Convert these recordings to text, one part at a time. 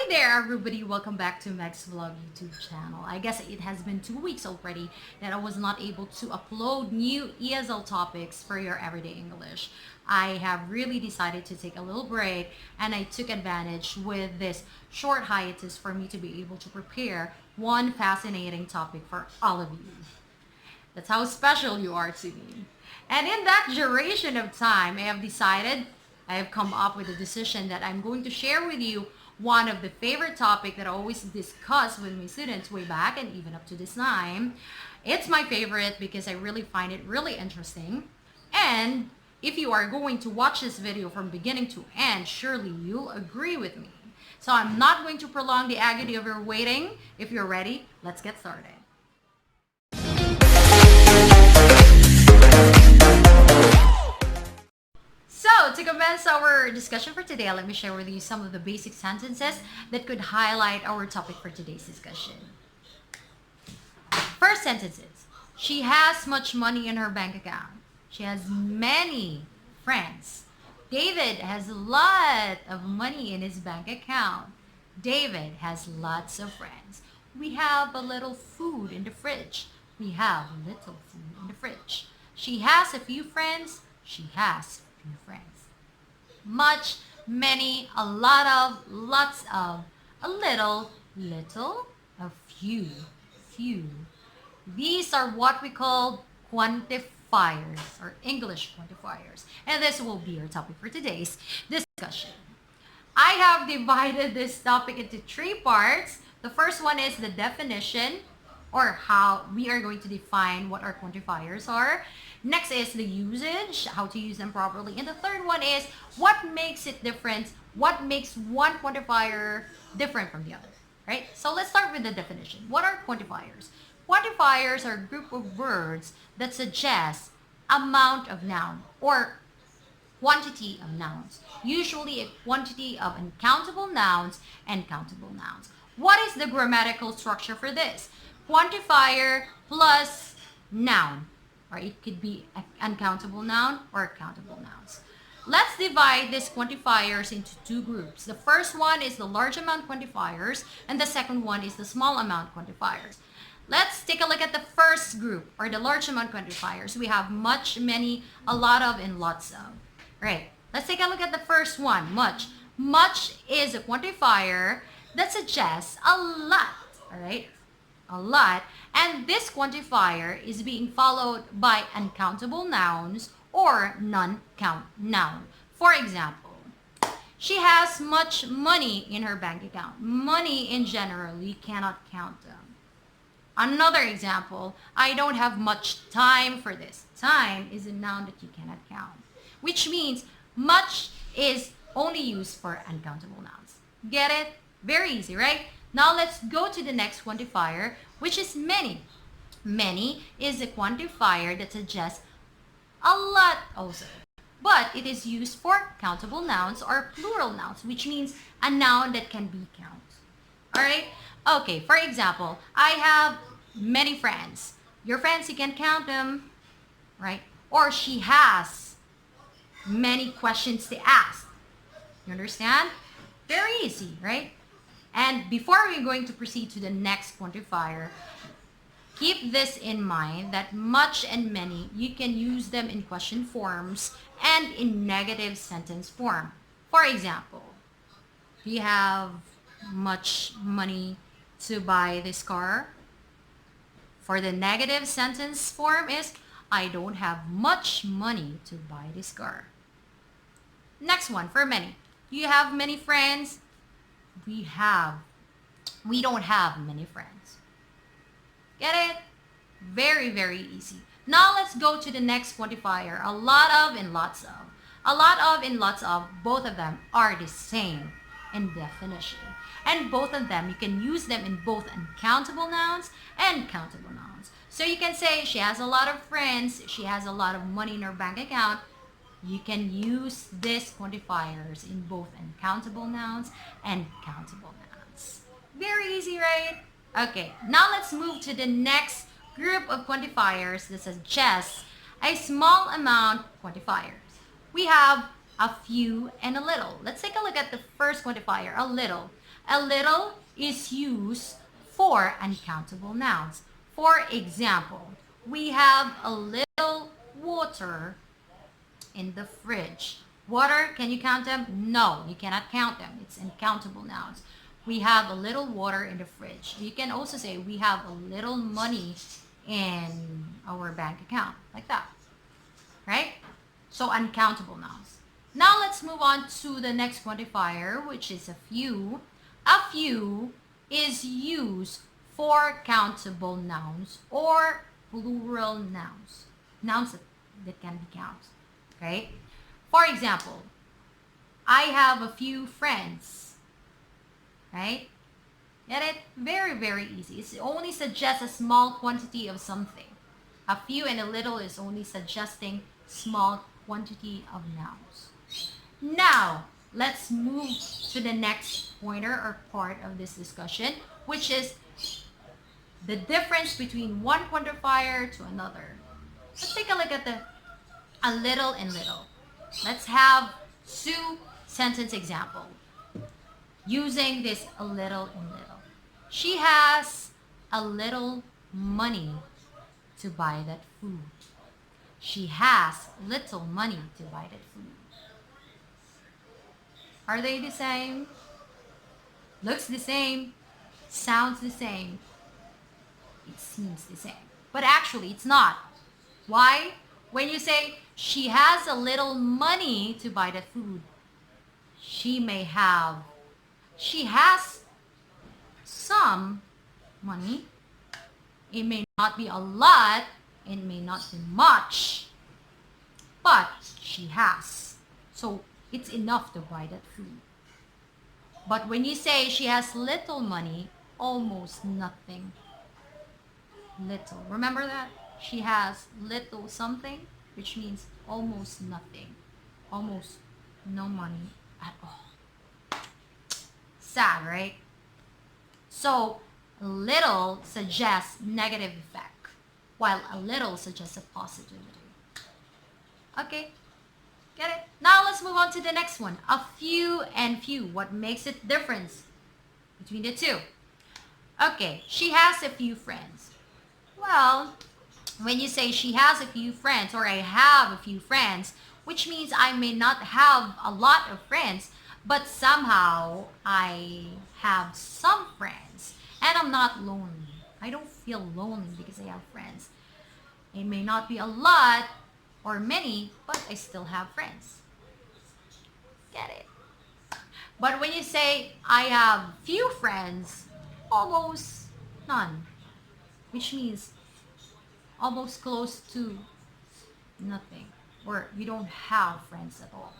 Hi there everybody, welcome back to MegsVlog YouTube channel. I guess it has been 2 weeks already that I was not able to upload new ESL topics for your everyday English. I have really decided to take a little break and I took advantage with this short hiatus for me to be able to prepare one fascinating topic for all of you. That's how special you are to me. And in that duration of time, I have come up with a decision that I'm going to share with you one of the favorite topic that I always discuss with my students way back and even up to this time. It's my favorite because I really find it really interesting. And if you are going to watch this video from beginning to end, surely you'll agree with me. So I'm not going to prolong the agony of your waiting. If you're ready, let's get started. So, to commence our discussion for today, let me share with you some of the basic sentences that could highlight our topic for today's discussion. First sentence is, she has much money in her bank account. She has many friends. David has a lot of money in his bank account. David has lots of friends. We have a little food in the fridge. We have little food in the fridge. She has a few friends. She has few friends. Much, many, a lot of, lots of, a little, little, a few, few. These are what we call quantifiers or English quantifiers. And this will be our topic for today's discussion. I have divided this topic into three parts. The first one is the definition, or how we are going to define what our quantifiers are. Next is the usage, how to use them properly. And the third one is what makes it different, what makes one quantifier different from the other, right? So let's start with the definition. What are quantifiers? Quantifiers are a group of words that suggest amount of noun or quantity of nouns, usually a quantity of uncountable nouns and countable nouns. What is the grammatical structure for this? Quantifier plus noun, or it could be an uncountable noun or countable nouns. Let's divide these quantifiers into two groups. The first one is the large amount quantifiers and the second one is the small amount quantifiers. Let's take a look at the first group, or the large amount quantifiers. We have much, many, a lot of, and lots of. Right. Let's take a look at the first one, much. Much is a quantifier that suggests a lot, all right? A lot, and this quantifier is being followed by uncountable nouns or non-count noun. For example, she has much money in her bank account. Money in general, you cannot count them. Another example, I don't have much time for this. Time is a noun that you cannot count, which means much is only used for uncountable nouns. Get it? Very easy, right? Now let's go to the next quantifier, which is many. Many is a quantifier that suggests a lot also, but it is used for countable nouns or plural nouns, which means a noun that can be counted. All right? Okay, for example, I have many friends. Your friends, you can count them, right? Or she has many questions to ask. You understand? Very easy, right? And before we're going to proceed to the next quantifier, keep this in mind that much and many, you can use them in question forms and in negative sentence form. For example, do you have much money to buy this car? For the negative sentence form is, I don't have much money to buy this car. Next one, for many. Do you have many friends? We don't have many friends. Get it? Very, very easy. Now let's go to the next quantifier. A lot of and lots of. A lot of and lots of, both of them are the same in definition. And both of them, you can use them in both uncountable nouns and countable nouns. So you can say she has a lot of friends, she has a lot of money in her bank account. You can use these quantifiers in both uncountable nouns and countable nouns. Very easy, right? Okay, now let's move to the next group of quantifiers that suggest a small amount quantifiers. We have a few and a little. Let's take a look at the first quantifier, a little. A little is used for uncountable nouns. For example, we have a little water in the fridge. Water, can you count them? No, you cannot count them. It's uncountable nouns. We have a little water in the fridge. You can also say we have a little money in our bank account, like that, right? So uncountable nouns. Now let's move on to the next quantifier, which is a few. A few is used for countable nouns or plural nouns. Nouns that can be counted. Okay? For example, I have a few friends. Right? Get it? Very, very easy. It only suggests a small quantity of something. A few and a little is only suggesting small quantity of nouns. Now, let's move to the next pointer or part of this discussion, which is the difference between one quantifier to another. Let's take a look at a little and little. Let's have two sentence example using this a little and little. She has a little money to buy that food. She has little money to buy that food. Are they the same? Looks the same? Sounds the same? It seems the same. But actually, it's not. Why? When you say she has a little money to buy that food, she has some money. It may not be a lot, it may not be much, but she has. So it's enough to buy that food. But when you say she has little money, almost nothing. Little. Remember that? She has little something, which means almost nothing. Almost no money at all. Sad, right? So, little suggests negative effect, while a little suggests a positivity. Okay? Get it? Now let's move on to the next one. A few and few. What makes it difference between the two? Okay, she has a few friends. Well, when you say she has a few friends or I have a few friends, which means I may not have a lot of friends, but somehow I have some friends and I'm not lonely. I don't feel lonely because I have friends. It may not be a lot or many, but I still have friends. Get it? But when you say I have few friends, almost none, which means almost close to nothing, or you don't have friends at all.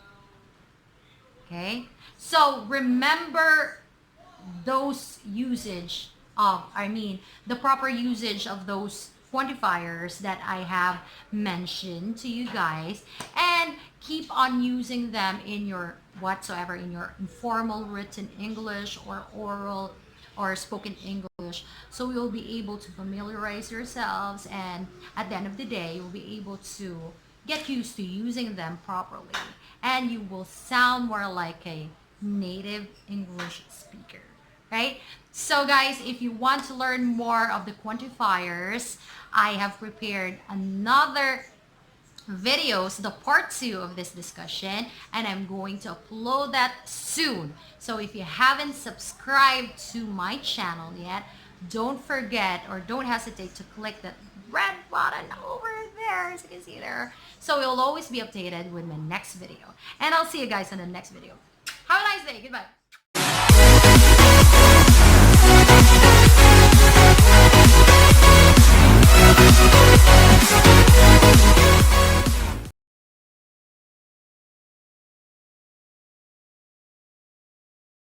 Okay? So remember those usage of, the proper usage of those quantifiers that I have mentioned to you guys, and keep on using them in your whatsoever, in your informal written English or oral or spoken English, so you'll be able to familiarize yourselves, and at the end of the day you'll be able to get used to using them properly, and you will sound more like a native English speaker, right? So guys, if you want to learn more of the quantifiers, I have prepared another videos, the part 2 of this discussion, and I'm going to upload that soon. So if you haven't subscribed to my channel yet, don't forget or don't hesitate to click that red button over there, as you can see there, so you'll always be updated with my next video. And I'll see you guys on the next video. Have a nice day. Goodbye.